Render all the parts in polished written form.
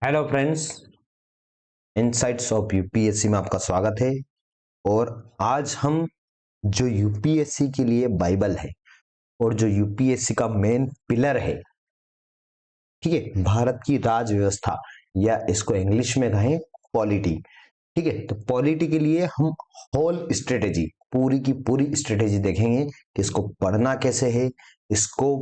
Hello friends, insights of UPSC में आपका स्वागत है। और आज हम जो यूपीएससी के लिए बाइबल है और जो यूपीएससी का मेन पिलर है, ठीक है, भारत की राज व्यवस्था या इसको इंग्लिश में कहें पॉलिटी। ठीक है, तो पॉलिटी के लिए हम होल स्ट्रेटेजी, पूरी की पूरी स्ट्रेटेजी देखेंगे कि इसको पढ़ना कैसे है, इसको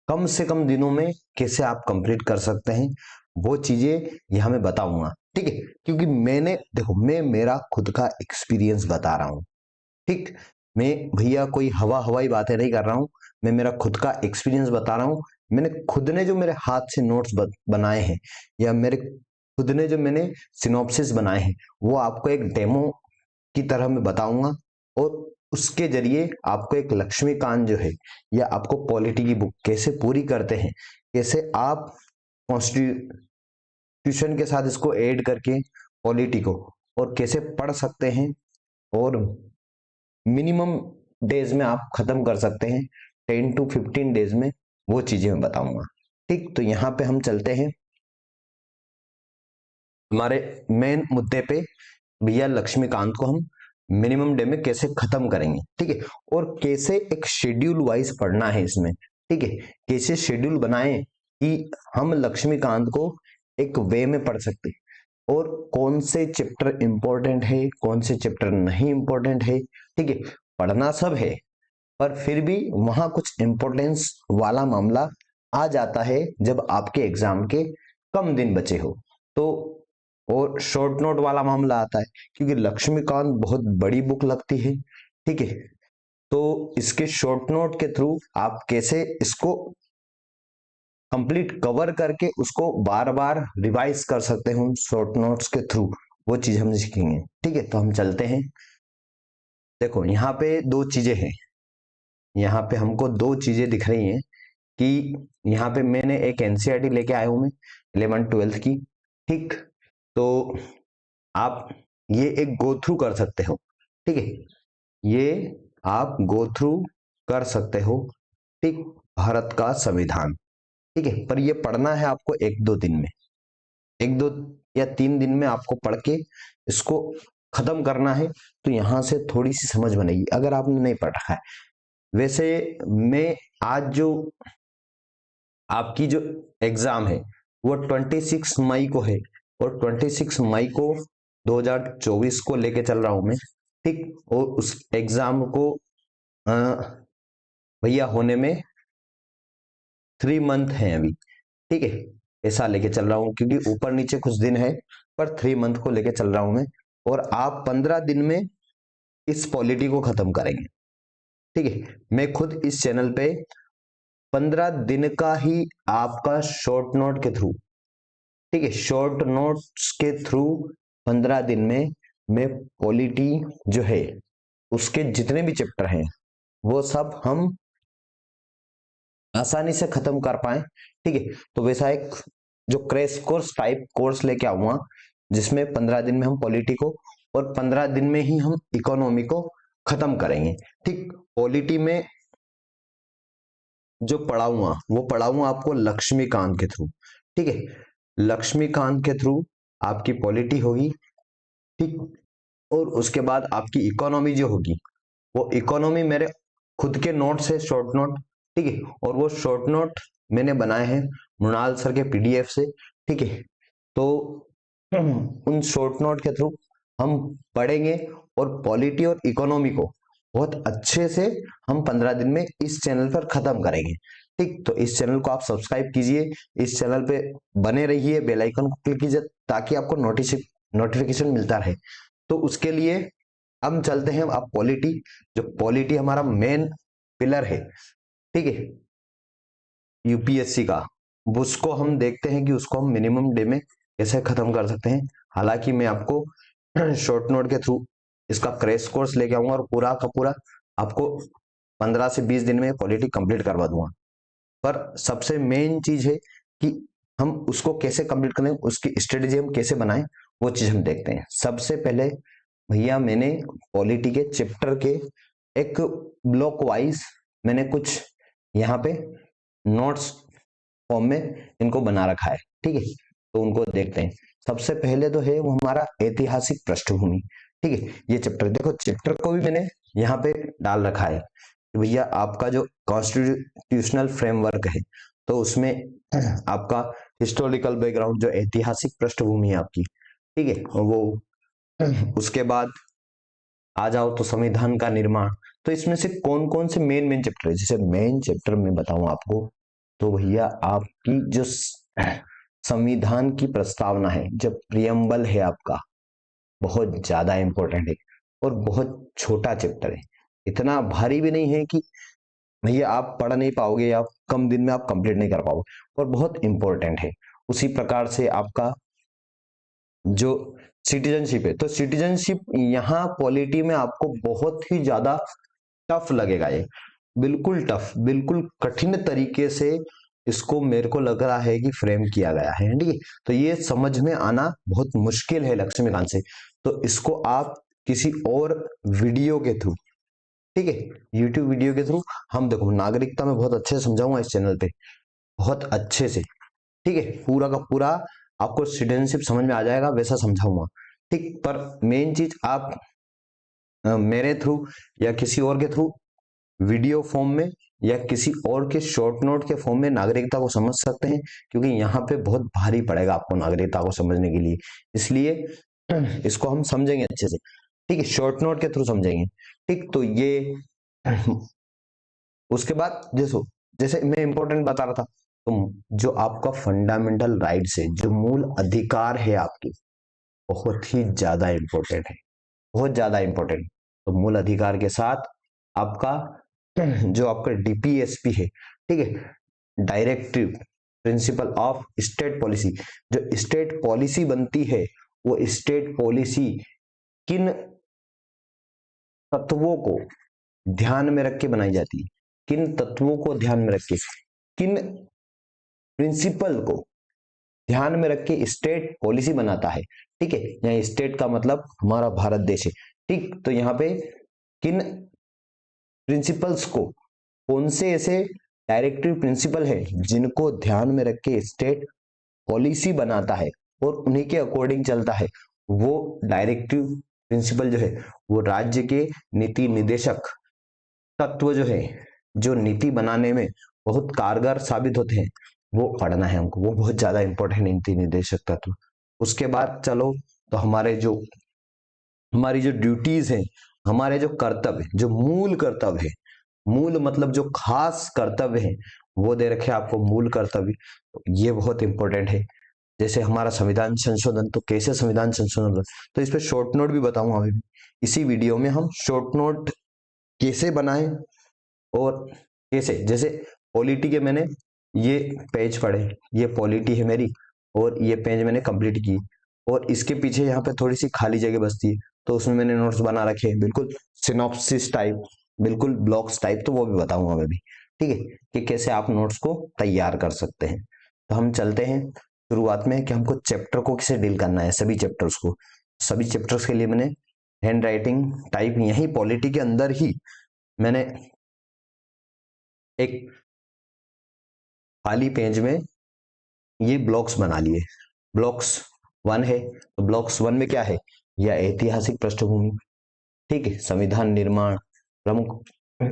कम से कम दिनों में कैसे आप कंप्लीट कर सकते हैं, वो चीजें यहां मैं बताऊंगा। ठीक है, क्योंकि मैंने देखो, मैं मेरा खुद का एक्सपीरियंस बता रहा हूं। ठीक, मैं भैया कोई हवाई बातें नहीं कर रहा हूं, मैं मेरा खुद का एक्सपीरियंस बता रहा हूं। मैंने खुद ने जो मेरे हाथ से नोट्स बनाए हैं, या मेरे खुद ने जो मैंने सिनॉप्सिस बनाए हैं, वो आपको एक डेमो की तरह मैं बताऊंगा। और उसके जरिए आपको एक लक्ष्मीकांत जो है, या आपको पॉलिटी की बुक कैसे पूरी करते हैं, कैसे आप कॉन्स्टिट्यूशन के साथ इसको ऐड करके पॉलिटी को और कैसे पढ़ सकते हैं, और मिनिमम डेज में आप खत्म कर सकते हैं, 10 to 15 डेज में, वो चीजें मैं बताऊंगा। ठीक, तो यहाँ पे हम चलते हैं हमारे मेन मुद्दे पे। भैया लक्ष्मीकांत को हम मिनिमम डे में कैसे खत्म करेंगे, ठीक है, और कैसे एक शेड्यूल वाइज पढ़ना है इसमें। ठीक है, कैसे शेड्यूल बनाएं कि हम लक्ष्मीकांत को एक वे में पढ़ सकते हैं, और कौन से चैप्टर इंपॉर्टेंट है, कौन से चैप्टर नहीं इंपॉर्टेंट है। ठीक है, पढ़ना सब है, पर फिर भी वहां कुछ इंपॉर्टेंस वाला मामला आ जाता है जब आपके एग्जाम के कम दिन बचे हो तो। और शॉर्ट नोट वाला मामला आता है, क्योंकि लक्ष्मीकांत बहुत बड़ी बुक लगती है। ठीक है, तो इसके शॉर्ट नोट के थ्रू आप कैसे इसको कंप्लीट कवर करके उसको बार बार रिवाइज कर सकते हो शॉर्ट नोट्स के थ्रू, वो चीज हम सीखेंगे। ठीक है, तो हम चलते हैं। देखो, यहाँ पे दो चीजें हैं, यहाँ पे हमको दो चीजें दिख रही हैं कि यहाँ पे मैंने एक एनसीईआरटी लेके आया हूं मैं 11th-12th की। ठीक, तो आप ये एक गो थ्रू कर सकते हो। ठीक है, ये आप गो थ्रू कर सकते हो। ठीक, भारत का संविधान। ठीक है, पर ये पढ़ना है आपको 1-2 दिन में, 1-2 या 3 दिन में आपको पढ़ के इसको खत्म करना है। तो यहां से थोड़ी सी समझ बनेगी अगर आपने नहीं पढ़ रखा है। वैसे मैं आज जो आपकी जो एग्जाम है वो 26 मई को है, और 26 मई को 2024 को लेके चल रहा हूं मैं। ठीक, और उस एग्जाम को अ, भैया होने में 3 मंथ है अभी। ठीक है, ऐसा लेके चल रहा हूँ, क्योंकि ऊपर नीचे कुछ दिन है, पर 3 मंथ को लेके चल रहा हूं मैं। और आप 15 दिन में इस पॉलिटी को खत्म करेंगे। ठीक है, मैं खुद इस चैनल पे 15 दिन का ही आपका शॉर्ट नोट के थ्रू, ठीक है, शॉर्ट नोट्स के थ्रू 15 दिन में मैं पॉलिटी जो है उसके जितने भी चैप्टर हैं वो सब हम आसानी से खत्म कर पाए। ठीक है, तो वैसा एक जो क्रैश कोर्स टाइप कोर्स लेके आऊंगा, जिसमें 15 दिन में हम पॉलिटी को, और 15 दिन में ही हम इकोनॉमी को खत्म करेंगे। ठीक, पॉलिटी में जो पढ़ाऊंगा वो पढ़ाऊंगा आपको लक्ष्मीकांत के थ्रू। ठीक है, लक्ष्मीकांत के थ्रू आपकी पॉलिटी होगी। ठीक, और उसके बाद आपकी इकोनॉमी जो होगी, वो इकोनॉमी मेरे खुद के नोट से शॉर्ट नोट। ठीक है, और वो शॉर्ट नोट मैंने बनाए हैं मृणाल सर के पीडीएफ से। ठीक है, तो उन शॉर्ट नोट के थ्रू हम पढ़ेंगे, और पॉलिटी और इकोनॉमी को बहुत अच्छे से हम 15 दिन में इस चैनल पर खत्म करेंगे। ठीक, तो इस चैनल को आप सब्सक्राइब कीजिए, इस चैनल पे बने रहिए, बेल आइकन को क्लिक कीजिए, ताकि आपको नोटिफिकेशन मिलता रहे। तो उसके लिए हम चलते हैं अब पॉलिटी, जो पॉलिटी हमारा मेन पिलर है। ठीक है, यूपीएससी का, उसको हम देखते हैं कि उसको हम मिनिमम डे में कैसे खत्म कर सकते हैं। हालांकि मैं आपको शॉर्ट नोट के थ्रू इसका क्रैश कोर्स लेके आऊंगा, और पूरा का पूरा आपको 15 से 20 दिन में पॉलिटी कंप्लीट करवा दूंगा। पर सबसे मेन चीज है कि हम उसको कैसे कंप्लीट करें, उसकी स्ट्रेटेजी हम कैसे बनाएं, वो चीज हम देखते हैं। सबसे पहले भैया मैंने पॉलिटी के चैप्टर के एक ब्लॉक वाइज मैंने कुछ यहाँ पे नोट्स फॉर्म में इनको बना रखा है। ठीक है, तो उनको देखते हैं। सबसे पहले तो है वो हमारा ऐतिहासिक पृष्ठभूमि। ठीक है, ये चैप्टर देखो, चैप्टर को भी मैंने यहाँ पे डाल रखा है कि भैया आपका जो कॉन्स्टिट्यूशनल फ्रेमवर्क है, तो उसमें आपका हिस्टोरिकल बैकग्राउंड, जो ऐतिहासिक पृष्ठभूमि है आपकी, ठीक है, वो उसके बाद आ जाओ तो संविधान का निर्माण। तो इसमें से कौन कौन से मेन मेन चैप्टर है, जैसे मेन चैप्टर में बताऊं आपको, तो भैया आपकी जो संविधान की प्रस्तावना है, जब प्रियम्बल है आपका, बहुत ज्यादा इंपॉर्टेंट है और बहुत छोटा चैप्टर है। इतना भारी भी नहीं है कि भैया आप पढ़ नहीं पाओगे या कम दिन में आप कंप्लीट नहीं कर पाओगे, और बहुत इंपॉर्टेंट है। उसी प्रकार से आपका जो सिटीजनशिप है, तो सिटीजनशिप यहाँ पॉलिटी में आपको बहुत ही ज्यादा टफ लगेगा। ये बिल्कुल टफ, बिल्कुल कठिन तरीके से इसको मेरे को लग रहा है कि फ्रेम किया गया है। ठीक है, तो ये समझ में आना बहुत मुश्किल है लक्ष्मीकांत से। तो इसको आप किसी और वीडियो के थ्रू, ठीक है, यूट्यूब वीडियो के थ्रू, हम देखो नागरिकता में बहुत अच्छे से समझाऊंगा इस चैनल पे, बहुत अच्छे से। ठीक है, पूरा का पूरा आपको सिटीजनशिप समझ में आ जाएगा, वैसा समझाऊंगा। ठीक, पर मेन चीज आप मेरे थ्रू या किसी और के थ्रू वीडियो फॉर्म में या किसी और के शॉर्ट नोट के फॉर्म में नागरिकता को समझ सकते हैं, क्योंकि यहाँ पे बहुत भारी पड़ेगा आपको नागरिकता को समझने के लिए। इसलिए इसको हम समझेंगे अच्छे से। ठीक है, शॉर्ट नोट के थ्रू समझेंगे। ठीक, तो ये उसके बाद जैसो जैसे मैं इंपॉर्टेंट बता रहा था, तो जो आपका फंडामेंटल राइट्स है, जो मूल अधिकार है आपकी, बहुत ही ज्यादा इंपॉर्टेंट है, बहुत ज्यादा इंपॉर्टेंट। तो मूल अधिकार के साथ आपका जो आपका डीपीएसपी है, ठीक है, directive principle of state policy, जो स्टेट पॉलिसी बनती है, वो स्टेट पॉलिसी किन तत्वों को ध्यान में रख के बनाई जाती है, किन तत्वों को ध्यान में रख के, किन प्रिंसिपल को ध्यान में रख के स्टेट पॉलिसी बनाता है। ठीक है, यहाँ स्टेट का मतलब हमारा भारत देश है। ठीक, तो यहाँ पे किन प्रिंसिपल्स को, कौन से ऐसे डायरेक्टिव प्रिंसिपल है जिनको ध्यान में रख के स्टेट पॉलिसी बनाता है और उन्हीं के अकॉर्डिंग चलता है, वो डायरेक्टिव प्रिंसिपल जो है, वो राज्य के नीति निदेशक तत्व जो है, जो नीति बनाने में बहुत कारगर साबित होते हैं, वो पढ़ना है हमको, वो बहुत ज्यादा इंपॉर्टेंट नीति निर्देशक तत्व। उसके बाद चलो, तो हमारी जो ड्यूटीज है, हमारे जो कर्तव्य, जो मूल कर्तव्य है, मूल मतलब जो खास कर्तव्य है, वो दे रखे आपको मूल कर्तव्य। ये बहुत इंपॉर्टेंट है। जैसे हमारा संविधान संशोधन, तो कैसे संविधान संशोधन, तो इस पे शॉर्ट नोट भी बताऊंगा अभी। इसी वीडियो में हम शॉर्ट नोट कैसे बनाएं और कैसे, जैसे पॉलिटी के मैंने ये पेज पढ़े, ये पॉलिटी है मेरी, और ये पेज मैंने कंप्लीट की, और इसके पीछे यहाँ पे थोड़ी सी खाली जगह बचती है, तो उसमें मैंने नोट्स बना रखे हैं, बिल्कुल सिनॉप्सिस टाइप, बिल्कुल ब्लॉक्स टाइप, तो वो भी बताऊंगा मैं भी। ठीक है, कि कैसे आप नोट्स को तैयार कर सकते हैं। तो हम चलते हैं शुरुआत में कि हमको चैप्टर को कैसे डील करना है, सभी चैप्टर्स को। सभी चैप्टर्स के लिए मैंने हैंड राइटिंग टाइप यही पॉलिटी के अंदर ही मैंने एक खाली पेज में ये ब्लॉक्स बना लिए। ब्लॉक्स 1 है, तो ब्लॉक्स 1 में क्या है, यह ऐतिहासिक पृष्ठभूमि, ठीक है, संविधान निर्माण, प्रमुख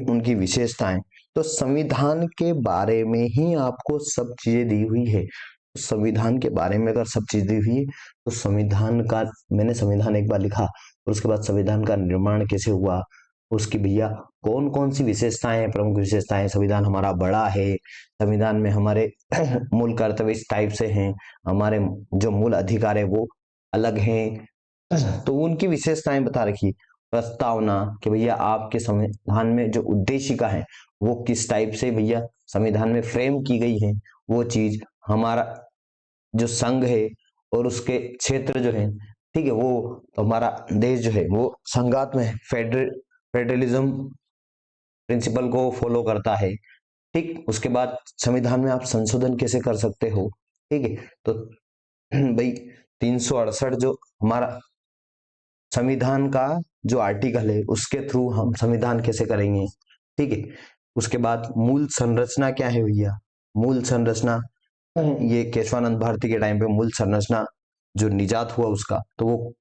उनकी विशेषताएं। तो संविधान के बारे में ही आपको सब चीजें दी हुई है। तो संविधान के बारे में अगर सब चीज दी हुई है, तो संविधान का, मैंने संविधान एक बार लिखा और उसके बाद संविधान का निर्माण कैसे हुआ, उसकी भैया कौन कौन सी विशेषताएं हैं, प्रमुख विशेषताएं, संविधान हमारा बड़ा है, संविधान में हमारे मूल कर्तव्य इस टाइप से हैं, हमारे जो मूल अधिकार है वो अलग हैं, तो उनकी विशेषताएं बता रखी। प्रस्तावना कि भैया आपके संविधान में जो उद्देशिका है वो किस टाइप से भैया संविधान में फ्रेम की गई है, वो चीज। हमारा जो संघ है और उसके क्षेत्र जो है, ठीक है, वो तो हमारा देश जो है वो संघात्मक है, फेडरलिज्म प्रिंसिपल को फॉलो करता है। ठीक, उसके बाद संविधान में आप संशोधन कैसे कर सकते हो, ठीक है, तो भाई 368 जो हमारा संविधान का जो आर्टिकल है, उसके थ्रू हम संविधान कैसे करेंगे, ठीक है। उसके बाद मूल संरचना क्या है भैया, मूल संरचना ये केशवानंद भारती के टाइम पे मूल संरचना जो निजात हुआ उसका, तो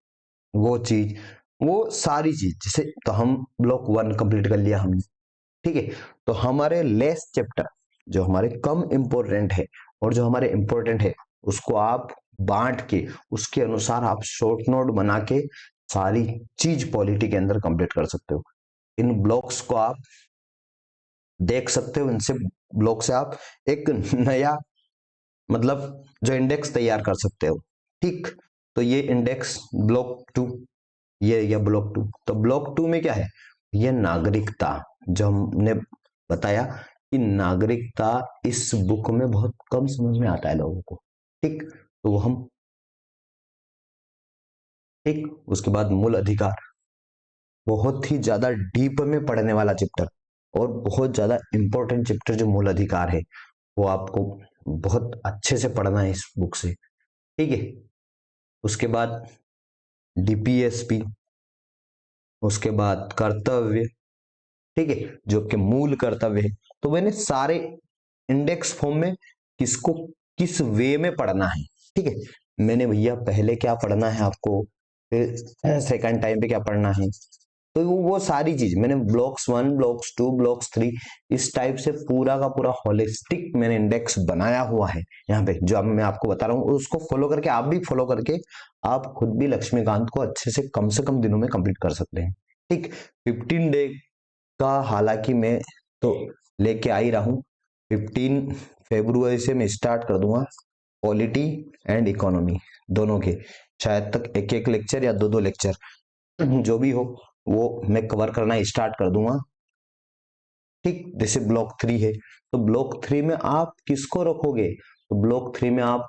वो चीज, वो सारी चीज जैसे, तो हम ब्लॉक 1 कंप्लीट कर लिया हमने, ठीक है। तो हमारे लेस चैप्टर जो हमारे कम इंपॉर्टेंट है और जो हमारे इंपॉर्टेंट है उसको आप बांट के उसके अनुसार आप शॉर्ट नोट बना के सारी चीज पॉलिटी के अंदर कंप्लीट कर सकते हो। इन ब्लॉक्स को आप देख सकते हो, इनसे ब्लॉक से आप एक नया मतलब जो इंडेक्स तैयार कर सकते हो, ठीक। तो ये इंडेक्स ब्लॉक 2, ये ब्लॉक 2, तो ब्लॉक 2 में क्या है, ये नागरिकता, जो हमने बताया कि नागरिकता इस बुक में बहुत कम समझ में आता है लोगों को, ठीक। तो वो हम, ठीक, उसके बाद मूल अधिकार, बहुत ही ज्यादा डीप में पढ़ने वाला चैप्टर और बहुत ज्यादा इंपॉर्टेंट चैप्टर जो मूल अधिकार है, वो आपको बहुत अच्छे से पढ़ना है इस बुक से, ठीक है। उसके बाद डीपीएसपी, उसके बाद कर्तव्य, ठीक है, जो कि मूल कर्तव्य है। तो मैंने सारे इंडेक्स फॉर्म में किसको किस वे में पढ़ना है, ठीक है। मैंने भैया पहले क्या पढ़ना है आपको, फिर सेकंड टाइम पे क्या पढ़ना है, तो वो सारी चीज मैंने ब्लॉक्स 1, ब्लॉक्स 2, ब्लॉक्स 3 इस टाइप से पूरा का पूरा होलिस्टिक मैंने इंडेक्स बनाया हुआ है यहाँ पे, जो अब मैं आपको बता रहा हूँ उसको फॉलो करके आप भी फॉलो करके आप खुद भी लक्ष्मीकांत को अच्छे से कम दिनों में कंप्लीट कर सकते हैं, ठीक। 15 डे का हालांकि मैं तो लेके आ ही रहा हूँ, 15 फरवरी से मैं स्टार्ट कर दूंगा पॉलिटी एंड इकोनॉमी दोनों के, शायद तक एक एक लेक्चर या दो दो लेक्चर जो भी हो वो मैं कवर करना स्टार्ट कर दूंगा, ठीक। जैसे ब्लॉक 3 है, तो ब्लॉक 3 में आप किसको रखोगे, तो ब्लॉक 3 में आप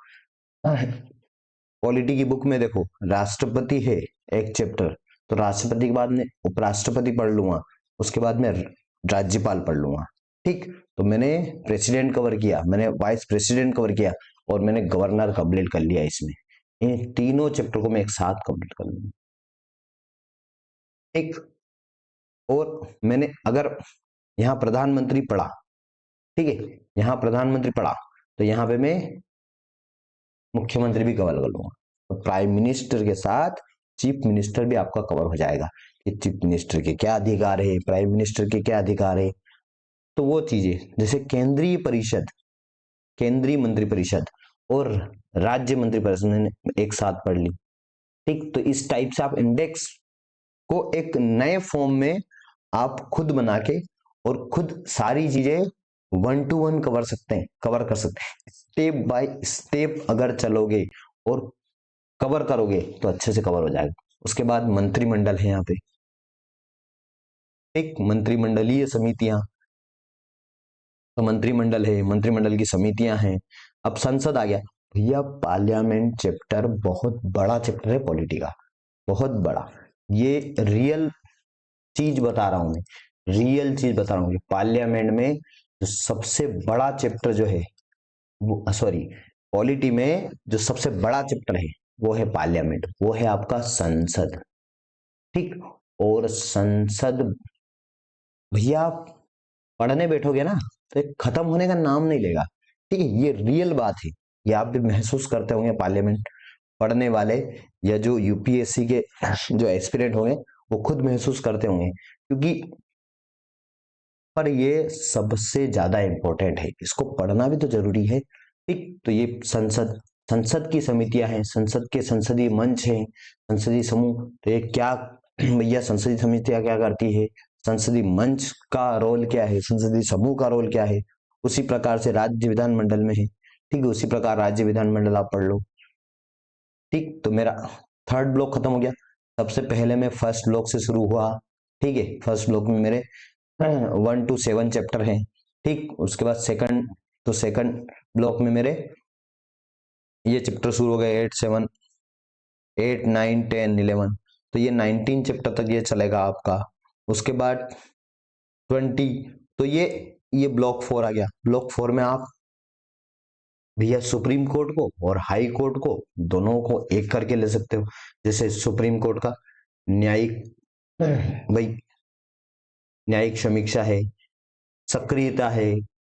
पॉलिटी की बुक में देखो राष्ट्रपति है एक चैप्टर, तो राष्ट्रपति के बाद में उपराष्ट्रपति पढ़ लूंगा, उसके बाद में राज्यपाल पढ़ लूंगा, ठीक। तो मैंने प्रेसिडेंट कवर किया, मैंने वाइस प्रेसिडेंट कवर किया और मैंने गवर्नर कंप्लीट कर लिया इसमें, इन तीनों चैप्टर को मैं एक साथ कंप्लीट कर लूंगा, ठीक। और मैंने अगर यहाँ प्रधानमंत्री पढ़ा, ठीक है, यहाँ प्रधानमंत्री पढ़ा, तो यहाँ पे मैं मुख्यमंत्री भी कवर कर लूंगा, तो प्राइम मिनिस्टर के साथ चीफ मिनिस्टर भी आपका कवर हो जाएगा कि चीफ मिनिस्टर के क्या अधिकार है, प्राइम मिनिस्टर के क्या अधिकार है, तो वो चीजें जैसे केंद्रीय परिषद, केंद्रीय मंत्री परिषद और राज्य मंत्री परिषद मैंने एक साथ पढ़ ली, ठीक। तो इस टाइप से आप इंडेक्स को एक नए फॉर्म में आप खुद बना के और खुद सारी चीजें 1 to 1 कवर कर सकते हैं, स्टेप बाय स्टेप अगर चलोगे और कवर करोगे तो अच्छे से कवर हो जाएगा। उसके बाद मंत्रिमंडल है यहाँ पे, एक मंत्रिमंडलीय समितियां, तो मंत्रिमंडल है, मंत्रिमंडल की समितियां हैं। अब संसद आ गया, भैया पार्लियामेंट चैप्टर बहुत बड़ा चैप्टर है पॉलिटी का, बहुत बड़ा, ये रियल चीज बता रहा हूं मैं, रियल चीज बता रहा हूँ कि पार्लियामेंट में जो सबसे बड़ा चैप्टर जो है वो, सॉरी, पॉलिटी में जो सबसे बड़ा चैप्टर है वो है पार्लियामेंट, वो है आपका संसद, ठीक। और संसद भैया आप पढ़ने बैठोगे ना तो ये खत्म होने का नाम नहीं लेगा, ठीक है, ये रियल बात है, ये आप भी महसूस करते होंगे पार्लियामेंट पढ़ने वाले या जो यूपीएससी के जो एस्पिरेंट होंगे वो खुद महसूस करते होंगे, क्योंकि पर ये सबसे ज्यादा इंपॉर्टेंट है, इसको पढ़ना भी तो जरूरी है, ठीक। तो ये संसद, संसद की समितियां हैं, संसद के संसदीय मंच हैं, संसदीय समूह, तो ये क्या भैया संसदीय समितियां क्या करती है, संसदीय मंच का रोल क्या है, संसदीय समूह का रोल क्या है, उसी प्रकार से राज्य विधानमंडल में है, ठीक है, उसी प्रकार राज्य विधानमंडल आप पढ़ लो, ठीक। तो मेरा थर्ड ब्लॉक खत्म हो गया, सबसे पहले मैं फर्स्ट ब्लॉक से शुरू हुआ, ठीक है, फर्स्ट ब्लॉक में मेरे 1 to 7 चैप्टर हैं, ठीक। उसके बाद सेकंड ब्लॉक में मेरे ये चैप्टर शुरू हो गए 8, 7, 8, 9, 10, 11, तो ये 19 चैप्टर तक ये चलेगा आपका। उसके बाद 20, तो ये ब्लॉक 4 आ गया, ब्लॉक 4 में आप भैया सुप्रीम कोर्ट को और हाई कोर्ट को दोनों को एक करके ले सकते हो, जैसे सुप्रीम कोर्ट का न्यायिक, भाई न्यायिक समीक्षा है, सक्रियता है,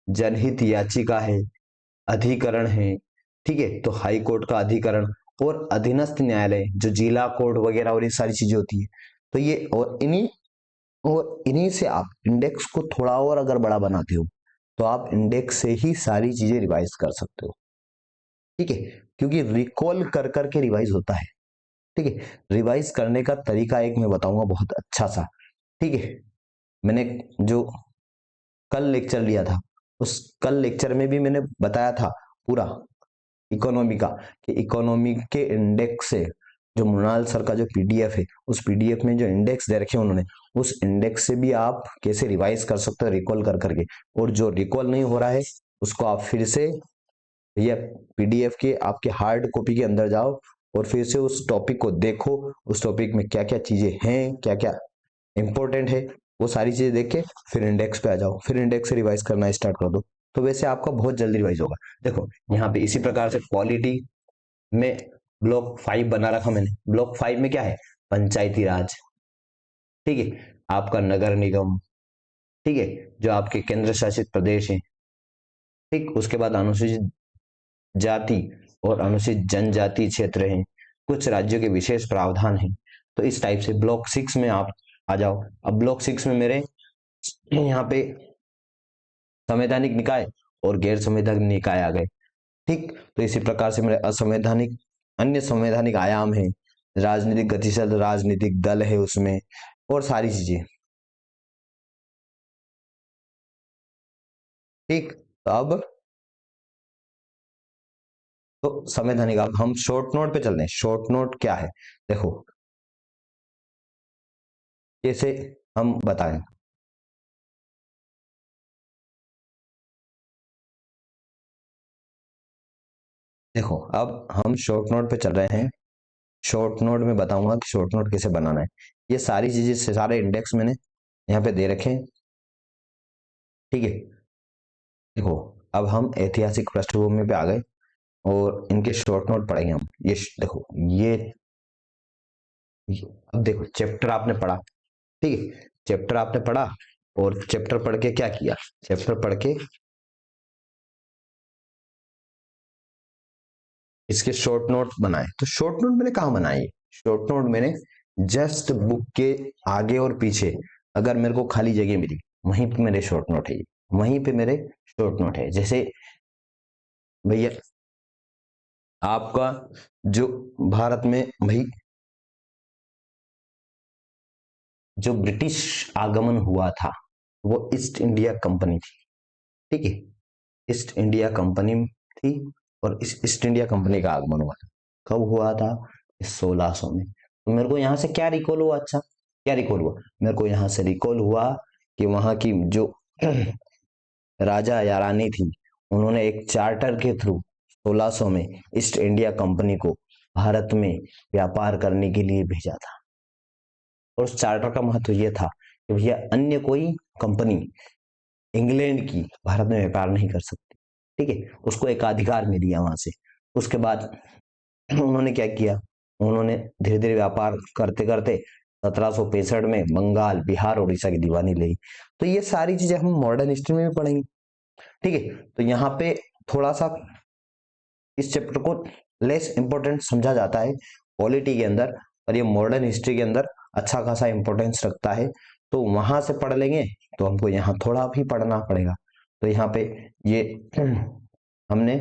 जनहित याचिका है, अधिकरण है, ठीक है, तो हाई कोर्ट का अधिकरण और अधीनस्थ न्यायालय जो जिला कोर्ट वगैरह और ये सारी चीजें होती है। तो ये और इन्हीं से आप इंडेक्स को थोड़ा और अगर बड़ा बनाते हो तो आप इंडेक्स से ही सारी चीजें रिवाइज कर सकते हो, ठीक है, क्योंकि रिकॉल कर करके रिवाइज होता है, ठीक है। रिवाइज करने का तरीका एक मैं बताऊंगा बहुत अच्छा सा, ठीक है। मैंने जो कल लेक्चर लिया था उस कल लेक्चर में भी मैंने बताया था पूरा इकोनॉमी का, कि इकोनॉमी के इंडेक्स से जो मृणाल सर का जो पीडीएफ है उस पीडीएफ में जो इंडेक्स दे रखे हैं उन्होंने, उस इंडेक्स से भी आप कैसे रिवाइज कर सकते हो रिकॉल कर करके। और जो रिकॉल नहीं हो रहा है उसको आप फिर से या पीडीएफ के आपके हार्ड कॉपी के अंदर जाओ और फिर से उस टॉपिक को देखो, उस टॉपिक में क्या क्या चीजें हैं, क्या क्या इंपॉर्टेंट है, वो सारी चीजें देख के फिर इंडेक्स पे आ जाओ, फिर इंडेक्स से रिवाइज करना स्टार्ट कर दो। तो वैसे आपका बहुत जल्दी रिवाइज होगा। देखो यहाँ पे इसी प्रकार से पॉलिटी में ब्लॉक 5 बना रखा मैंने। ब्लॉक 5 में क्या है? पंचायती राज, ठीक है, आपका नगर निगम, ठीक है, जो आपके केंद्र शासित प्रदेश है, ठीक, उसके बाद अनुसूचित जाति और अनुसूचित जनजाति क्षेत्र हैं, कुछ राज्यों के विशेष प्रावधान हैं। तो इस टाइप से ब्लॉक 6 में आप आ जाओ। अब ब्लॉक 6 में मेरे यहाँ पे संवैधानिक निकाय और गैर संवैधानिक निकाय आ गए, ठीक। तो इसी प्रकार से मेरे असंवैधानिक अन्य संवैधानिक आयाम है, राजनीतिक गतिशील राजनीतिक दल है उसमें, और सारी चीजें, ठीक। तो अब तो संवैधानिक, अब हम शॉर्ट नोट पे चल रहे हैं। शॉर्ट नोट क्या है? देखो कैसे हम बताएं। देखो अब हम शॉर्ट नोट पे चल रहे हैं। शॉर्ट नोट में बताऊंगा कि शॉर्ट नोट कैसे बनाना है। ये सारी चीजें से सारे इंडेक्स मैंने यहाँ पे दे रखे हैं, ठीक है। देखो अब हम ऐतिहासिक पृष्ठभूमि पे आ गए और इनके शॉर्ट नोट पढ़ेंगे हम। देखो अब देखो चैप्टर आपने पढ़ा, ठीक है, चैप्टर आपने पढ़ा और चैप्टर पढ़ के क्या किया? चैप्टर पढ़ के इसके शॉर्ट नोट बनाए। तो शॉर्ट नोट मैंने कहाँ बनाए? शॉर्ट नोट मैंने जस्ट बुक के आगे और पीछे अगर मेरे को खाली जगह मिली वहीं पे मेरे शॉर्ट नोट है, वहीं पे मेरे शॉर्ट नोट है। जैसे भैया आपका जो भारत में भाई जो ब्रिटिश आगमन हुआ था वो ईस्ट इंडिया कंपनी थी, ठीक है, ईस्ट इंडिया कंपनी थी। और इस ईस्ट इंडिया कंपनी का आगमन हुआ था, कब हुआ था? 1600 में। तो मेरे को यहाँ से क्या रिकॉल हुआ? अच्छा क्या रिकॉल हुआ? मेरे को यहाँ से रिकॉल हुआ कि वहां की जो राजा या रानी थी उन्होंने एक चार्टर के थ्रू 1600 में ईस्ट इंडिया कंपनी को भारत में व्यापार करने के लिए भेजा था। और उस चार्टर का महत्व यह था कि भैया अन्य कोई कंपनी इंग्लैंड की भारत में व्यापार नहीं कर सकती, ठीक है, उसको एक अधिकार में दिया वहां से। उसके बाद उन्होंने क्या किया? उन्होंने धीरे धीरे व्यापार करते करते 1765 में बंगाल बिहार उड़ीसा की दीवानी ली। तो ये सारी चीजें हम मॉडर्न हिस्ट्री में भी पढ़ेंगे, ठीक है। तो यहाँ पे थोड़ा सा इस चैप्टर को लेस इंपॉर्टेंट समझा जाता है पॉलिटी के अंदर, और ये मॉडर्न हिस्ट्री के अंदर अच्छा खासा इंपॉर्टेंस रखता है। तो वहां से पढ़ लेंगे तो हमको यहाँ थोड़ा भी पढ़ना पड़ेगा। तो यहाँ पे ये हमने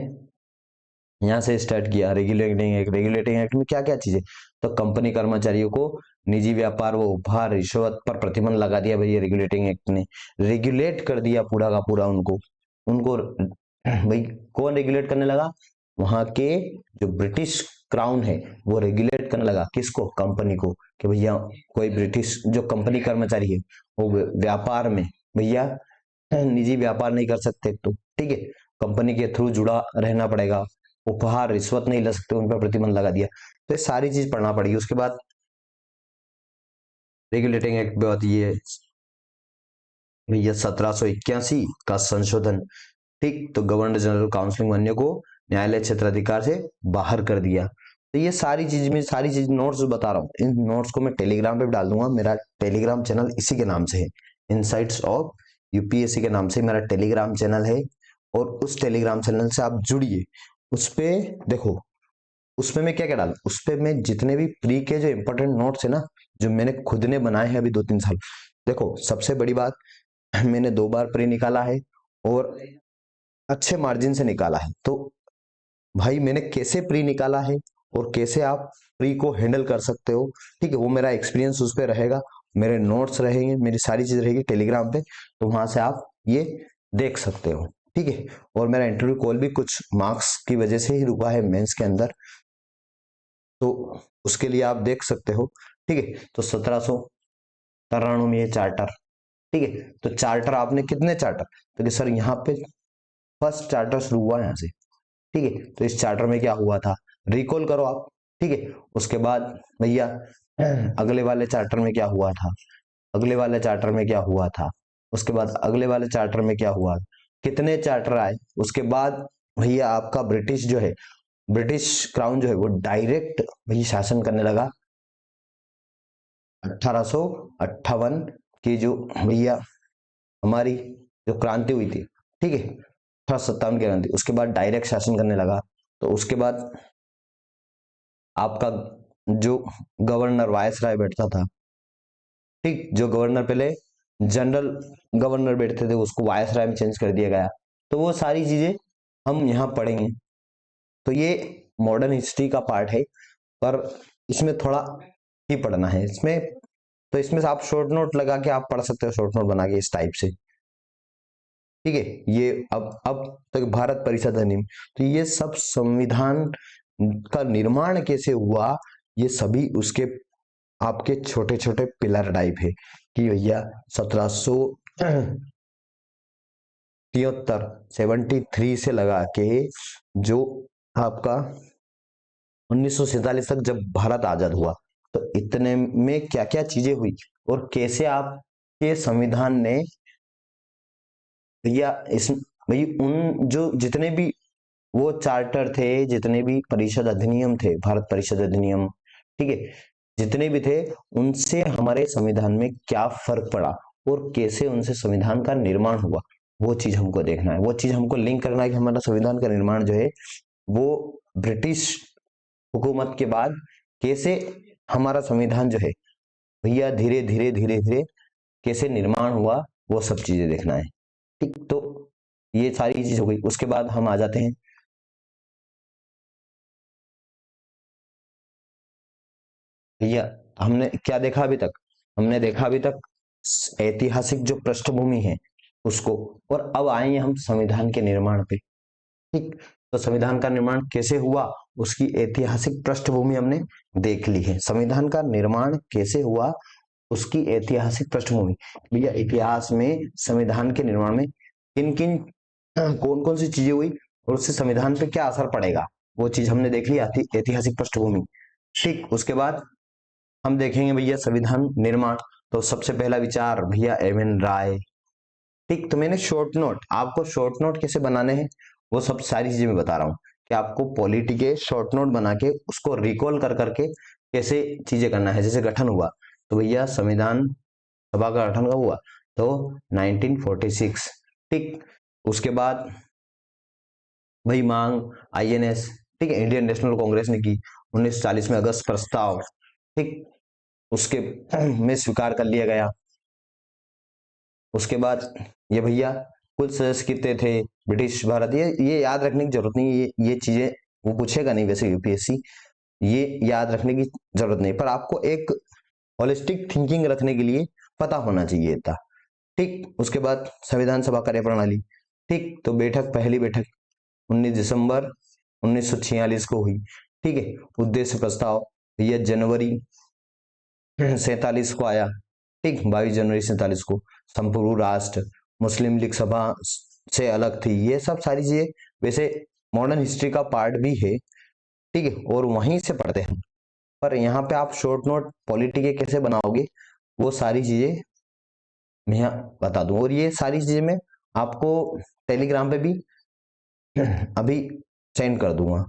यहाँ से स्टार्ट किया रेगुलेटिंग एक्ट में क्या क्या चीजें। तो कंपनी कर्मचारियों को निजी व्यापार व उपहार रिश्वत पर प्रतिबंध लगा दिया भाई, रेगुलेटिंग एक्ट ने रेगुलेट कर दिया पूरा का पूरा उनको उनको भाई कौन रेगुलेट करने लगा? वहां के जो ब्रिटिश क्राउन है वो रेगुलेट करने लगा किसको? कंपनी को, कि भैया कोई ब्रिटिश जो कंपनी कर्मचारी है वो व्यापार में भैया निजी व्यापार नहीं कर सकते, तो ठीक है, कंपनी के थ्रू जुड़ा रहना पड़ेगा, उपहार रिश्वत नहीं ले सकते, उन पर प्रतिबंध लगा दिया। तो ये सारी चीज पढ़ना पड़ेगी। उसके बाद रेगुलेटिंग एक्ट बात ये भैया 1781 का संशोधन, ठीक। तो गवर्नर जनरल काउंसिल बनने को न्यायालय क्षेत्राधिकार से बाहर कर दिया। तो ये सारी चीज नोट्स बता रहा हूँ, इन नोट्स को मैं टेलीग्राम पे भी डाल दूंगा। मेरा टेलीग्राम चैनल इसी के नाम से है, इनसाइट्स ऑफ यूपीएससी के नाम से मेरा टेलीग्राम चैनल है। और उस टेलीग्राम चैनल से आप जुड़िए। उस पे देखो, उसमें मैं क्या क्या डालू, उस पे मैं जितने भी प्री के जो इंपॉर्टेंट नोट्स है ना, जो मैंने खुद ने बनाए हैं अभी 2-3 साल, देखो सबसे बड़ी बात, मैंने 2 बार प्री निकाला है और अच्छे मार्जिन से निकाला है। तो भाई मैंने कैसे प्री निकाला है और कैसे आप प्री को हैंडल कर सकते हो, ठीक है, वो मेरा एक्सपीरियंस उस पर रहेगा, मेरे नोट्स रहेंगे, मेरी सारी चीज रहेगी टेलीग्राम पे, तो वहां से आप ये देख सकते हो, ठीक है। और मेरा इंटरव्यू कॉल भी कुछ मार्क्स की वजह से ही रुका है मेंस के अंदर, तो उसके लिए आप देख सकते हो, ठीक है। तो 1793 में ये चार्टर, ठीक है। तो चार्टर आपने कितने चार्टर, तो सर यहाँ पे फर्स्ट चार्टर शुरू हुआ यहाँ से, ठीक है। तो इस चार्टर में क्या हुआ था, रिकॉल करो आप, ठीक है। उसके बाद भैया अगले वाले चार्टर में क्या हुआ था, अगले वाले चार्टर में क्या हुआ था, उसके बाद अगले वाले चार्टर में क्या हुआ, कितने चार्टर आए, उसके बाद भैया आपका ब्रिटिश जो है, ब्रिटिश क्राउन जो है वो डायरेक्ट भैया शासन करने लगा 1858 की जो भैया हमारी जो क्रांति हुई थी, ठीक है, 1857 की क्रांति, उसके बाद डायरेक्ट शासन करने लगा। तो उसके बाद आपका जो गवर्नर वायसराय बैठता था, ठीक, जो गवर्नर पहले जनरल गवर्नर बैठते थे उसको वायसराय में चेंज कर दिया गया। तो वो सारी चीजें हम यहाँ पढ़ेंगे। तो ये मॉडर्न हिस्ट्री का पार्ट है, पर इसमें थोड़ा ही पढ़ना है इसमें, तो इसमें से आप शॉर्ट नोट लगा के आप पढ़ सकते हो, शॉर्ट नोट बना के इस टाइप से, ठीक है। ये अब तक भारत परिषद अधिनियम, तो ये सब संविधान का निर्माण कैसे हुआ, ये सभी उसके आपके छोटे छोटे पिलर टाइप है कि भैया 1773 से लगा के जो आपका 1947 तक जब भारत आजाद हुआ, तो इतने में क्या क्या चीजें हुई और कैसे आपके संविधान ने भैया इस भाई उन जो जितने भी वो चार्टर थे, जितने भी परिषद अधिनियम थे, भारत परिषद अधिनियम, ठीक है, जितने भी थे, उनसे हमारे संविधान में क्या फर्क पड़ा और कैसे उनसे संविधान का निर्माण हुआ, वो चीज हमको देखना है, वो चीज हमको लिंक करना है कि हमारा संविधान का निर्माण जो है वो ब्रिटिश हुकूमत के बाद कैसे हमारा संविधान जो है भैया धीरे धीरे धीरे धीरे कैसे निर्माण हुआ, वो सब चीजें देखना है, ठीक। तो ये सारी चीज हो गई। उसके बाद हम आ जाते हैं भैया, हमने क्या देखा अभी तक, हमने देखा अभी तक ऐतिहासिक जो पृष्ठभूमि है उसको, और अब आएंगे हम संविधान के निर्माण पे, ठीक। तो संविधान का निर्माण कैसे हुआ उसकी ऐतिहासिक पृष्ठभूमि हमने देख ली है, संविधान का निर्माण कैसे हुआ उसकी ऐतिहासिक पृष्ठभूमि, भैया इतिहास में संविधान के निर्माण में किन किन कौन कौन सी चीजें हुई और उससे संविधान पे क्या असर पड़ेगा, वो चीज हमने देख ली ऐतिहासिक पृष्ठभूमि, ठीक। उसके बाद हम देखेंगे भैया संविधान निर्माण, तो सबसे पहला विचार भैया एम एन राय, ठीक। तो मैंने शॉर्ट नोट, आपको शॉर्ट नोट कैसे बनाने हैं वो सब सारी चीजें मैं बता रहा हूँ कि आपको पॉलिटी के शॉर्ट नोट बना के उसको रिकॉल कर करके कैसे चीजें करना है। जैसे गठन हुआ, तो भैया संविधान सभा का गठन कब हुआ, तो 1946, ठीक। उसके बाद भाई मांग आईएनएस, ठीक है, इंडियन नेशनल कांग्रेस ने की 1940 में, अगस्त प्रस्ताव, ठीक, उसके में स्वीकार कर लिया गया। उसके बाद ये भैया कुल सदस्य कितने थे ब्रिटिश भारत, ये याद रखने की जरूरत नहीं, ये चीजें वो पूछेगा नहीं वैसे यूपीएससी, ये याद रखने की जरूरत नहीं, पर आपको एक होलिस्टिक थिंकिंग रखने के लिए पता होना चाहिए था, ठीक। उसके बाद संविधान सभा कार्यप्रणाली, ठीक। तो बैठक, पहली बैठक 19 दिसंबर 1946 को हुई, ठीक है। उद्देश्य प्रस्ताव भैया जनवरी 47 को आया, ठीक, 22 जनवरी 47 को। संपूर्ण राष्ट्र, मुस्लिम लीग सभा से अलग थी, ये सब सारी चीजें वैसे मॉडर्न हिस्ट्री का पार्ट भी है, ठीक है, और वहीं से पढ़ते हैं। पर यहाँ पे आप शॉर्ट नोट पॉलिटी के कैसे बनाओगे वो सारी चीजें मैं यहाँ बता दूं, और ये सारी चीजें मैं आपको टेलीग्राम पे भी अभी सेंड कर दूंगा।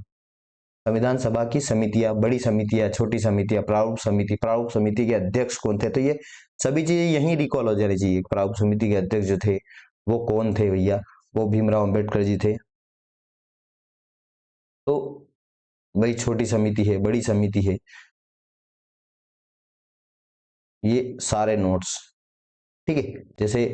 संविधान सभा की समितियां, बड़ी समितियां, छोटी समितियां, प्रारूप समिति के अध्यक्ष कौन थे, तो ये सभी चीजें यही रिकॉल हो जानी चाहिए। प्रारूप समिति के अध्यक्ष जो थे वो कौन थे भैया, वो भीमराव अंबेडकर जी थे। तो वही छोटी समिति है, बड़ी समिति है, ये सारे नोट्स, ठीक है। जैसे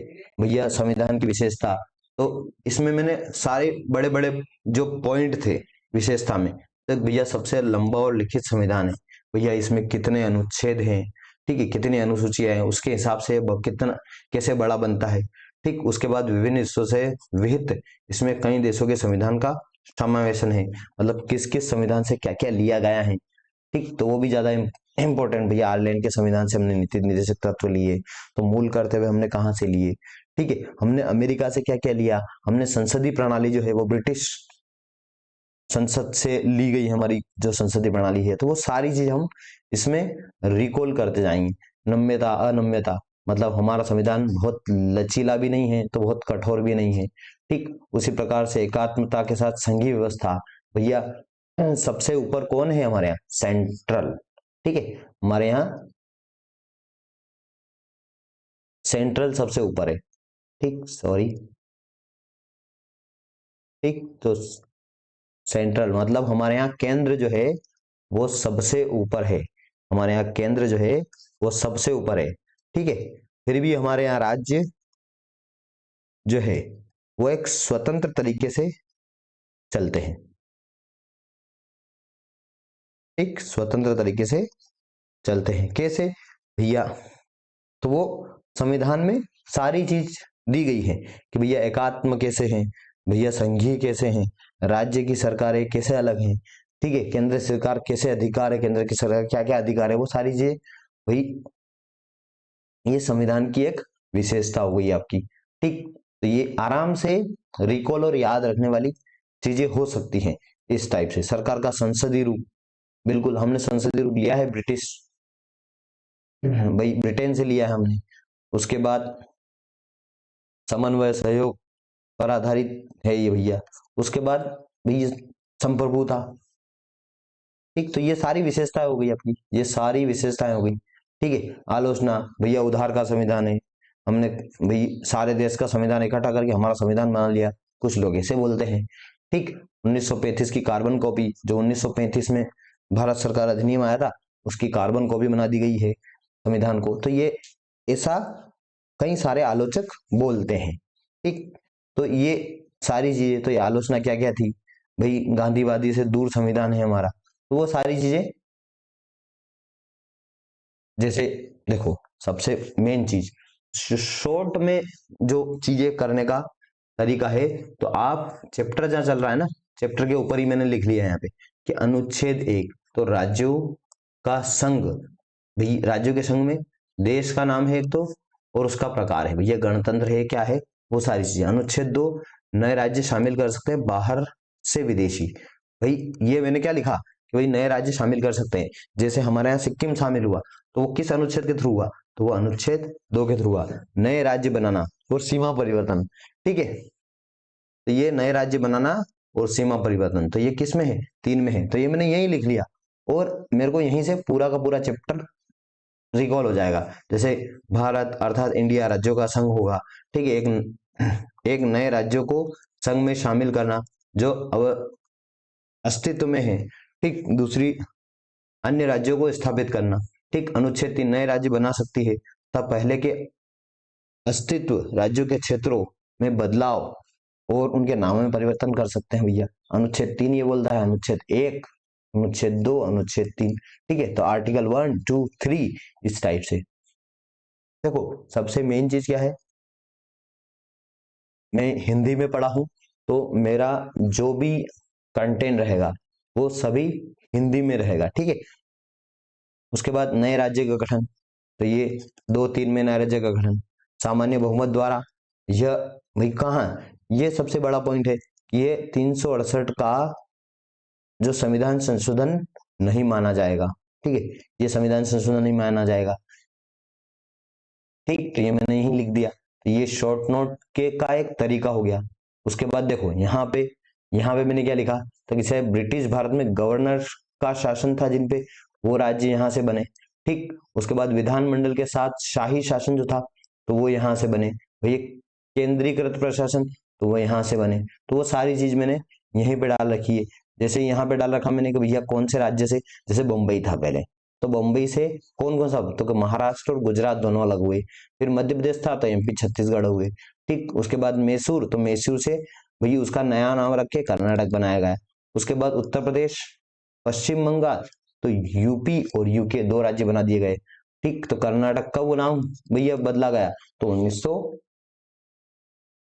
भैया संविधान की विशेषता, तो इसमें मैंने सारे बड़े बड़े जो पॉइंट थे विशेषता में, तो भैया सबसे लंबा और लिखित संविधान है भैया, इसमें कितने अनुच्छेद हैं, ठीक है, कितनी अनुसूचियां हैं, उसके हिसाब से कितना कैसे बड़ा बनता है, ठीक। उसके बाद विभिन्न हिस्सों से विहित, इसमें कई देशों के संविधान का समावेशन है, मतलब किस किस संविधान से क्या क्या लिया गया है, ठीक। तो वो भी ज्यादा इंपॉर्टेंट भैया, आयरलैंड के संविधान से हमने नीति निर्देशक तत्व लिए, तो मूल कर्तव्य हमने कहाँ से लिए, ठीक है। हमने अमेरिका से क्या क्या लिया, हमने संसदीय प्रणाली जो है वो ब्रिटिश संसद से ली गई, हमारी जो संसदीय प्रणाली है, तो वो सारी चीज हम इसमें रिकॉल करते जाएंगे। नम्यता अनम्यता, मतलब हमारा संविधान बहुत लचीला भी नहीं है तो बहुत कठोर भी नहीं है, ठीक। उसी प्रकार से एकात्मता के साथ संघीय व्यवस्था, भैया सबसे ऊपर कौन है हमारे यहाँ, सेंट्रल, ठीक है, हमारे यहाँ सेंट्रल सबसे ऊपर है, ठीक, सॉरी, ठीक। तो सेंट्रल मतलब हमारे यहाँ केंद्र जो है वो सबसे ऊपर है, हमारे यहाँ केंद्र जो है वो सबसे ऊपर है, ठीक है। फिर भी हमारे यहाँ राज्य जो है वो एक स्वतंत्र तरीके से चलते हैं, एक स्वतंत्र तरीके से चलते हैं, कैसे भैया, तो वो संविधान में सारी चीज दी गई है कि भैया एकात्म कैसे हैं, भैया संघीय कैसे हैं, राज्य की सरकारें कैसे अलग हैं, ठीक है, केंद्र सरकार कैसे अधिकार है, केंद्र की सरकार क्या क्या अधिकार है, वो सारी चीजें भाई, ये संविधान की एक विशेषता हो गई आपकी, ठीक। तो ये आराम से रिकॉल और याद रखने वाली चीजें हो सकती हैं इस टाइप से। सरकार का संसदीय रूप, बिल्कुल हमने संसदीय रूप लिया है ब्रिटिश, भाई ब्रिटेन से लिया है हमने। उसके बाद समन्वय सहयोग पर आधारित है ये भैया। उसके बाद भैया संप्रभुता, ठीक। तो ये सारी विशेषताएं हो गई अपनी, ये सारी विशेषताएं हो गई, ठीक है। आलोचना, भैया उधार का संविधान है, हमने भाई सारे देश का संविधान इकट्ठा करके हमारा संविधान बना लिया, कुछ लोग ऐसे बोलते हैं, ठीक। 1935 की कार्बन कॉपी, जो 1935 में भारत सरकार अधिनियम आया था, उसकी कार्बन कॉपी बना दी गई है संविधान को, तो ये ऐसा कई सारे आलोचक बोलते हैं, ठीक। तो ये सारी चीजें, तो ये आलोचना क्या क्या थी भाई, गांधीवादी से दूर संविधान है हमारा, तो वो सारी चीजें, जैसे देखो सबसे मेन चीज शॉर्ट में जो चीजें करने का तरीका है, तो आप चैप्टर जहां चल रहा है ना, चैप्टर के ऊपर ही मैंने लिख लिया है यहाँ पे कि अनुच्छेद 1, तो राज्यों का संघ, भाई राज्यों के संघ में देश का नाम है एक तो, और उसका प्रकार है भैया गणतंत्र है क्या है, वो सारी चीजें। अनुच्छेद 2, नए राज्य शामिल कर सकते हैं बाहर से विदेशी, भाई ये मैंने क्या लिखा कि भाई नए राज्य शामिल कर सकते हैं, जैसे हमारे यहाँ सिक्किम शामिल हुआ, तो वो किस अनुच्छेद के थ्रू हुआ, तो वो अनुच्छेद 2 के थ्रू हुआ। नए राज्य बनाना और सीमा परिवर्तन, ठीक है, तो ये नए राज्य बनाना और सीमा परिवर्तन, तो ये किस में है, 3 में है, तो ये मैंने यही लिख लिया, और मेरे को यहीं से पूरा का पूरा चैप्टर रिकॉल हो जाएगा। जैसे भारत अर्थात इंडिया राज्यों का संघ होगा, ठीक है, एक नए राज्यों को संघ में शामिल करना जो अब अस्तित्व में है, ठीक। दूसरी, अन्य राज्यों को स्थापित करना, ठीक। अनुच्छेद 3, नए राज्य बना सकती है तब पहले के अस्तित्व राज्यों के क्षेत्रों में बदलाव और उनके नामों में परिवर्तन कर सकते हैं भैया। अनुच्छेद 3 ये बोलता है, अनुच्छेद 1, अनुच्छेद 2, अनुच्छेद 3, ठीक है। तो आर्टिकल 1, 2, 3 इस टाइप से। देखो सबसे मेन चीज क्या है, मैं हिंदी में पढ़ा हूं, तो मेरा जो भी कंटेंट रहेगा वो सभी हिंदी में रहेगा, ठीक है। उसके बाद नए राज्य का गठन, तो ये 2, 3 में नए राज्य का गठन सामान्य बहुमत द्वारा, यह भाई कहाँ, ये सबसे बड़ा पॉइंट है, ये 368 का जो संविधान संशोधन नहीं माना जाएगा, ठीक है, ये संविधान संशोधन नहीं माना जाएगा, ठीक। तो ये मैंने यही लिख दिया, तो ये शॉर्ट नोट के का एक तरीका हो गया। उसके बाद देखो यहाँ पे मैंने क्या लिखा, तो किसे ब्रिटिश भारत में गवर्नर का शासन था जिनपे, वो राज्य यहाँ से बने, ठीक। उसके बाद विधानमंडल के साथ शाही शासन जो था, तो वो यहाँ से बने, भाई केंद्रीकृत प्रशासन, तो वो यहाँ से बने। तो वो सारी चीज मैंने यहीं पे डाल रखी है। जैसे यहाँ पे डाल रखा मैंने कि भैया कौन से राज्य से, जैसे बम्बई था पहले, तो बम्बई से कौन कौन सा, तो महाराष्ट्र और गुजरात दोनों अलग हुए। फिर मध्य प्रदेश था तो एमपी छत्तीसगढ़ हुए। ठीक, उसके बाद मैसूर, तो मैसूर से भैया उसका नया नाम रख के कर्नाटक बनाया गया। उसके बाद उत्तर प्रदेश, पश्चिम बंगाल, तो यूपी और यूके दो राज्य बना दिए गए। ठीक, तो कर्नाटक का वो नाम भैया बदला गया, तो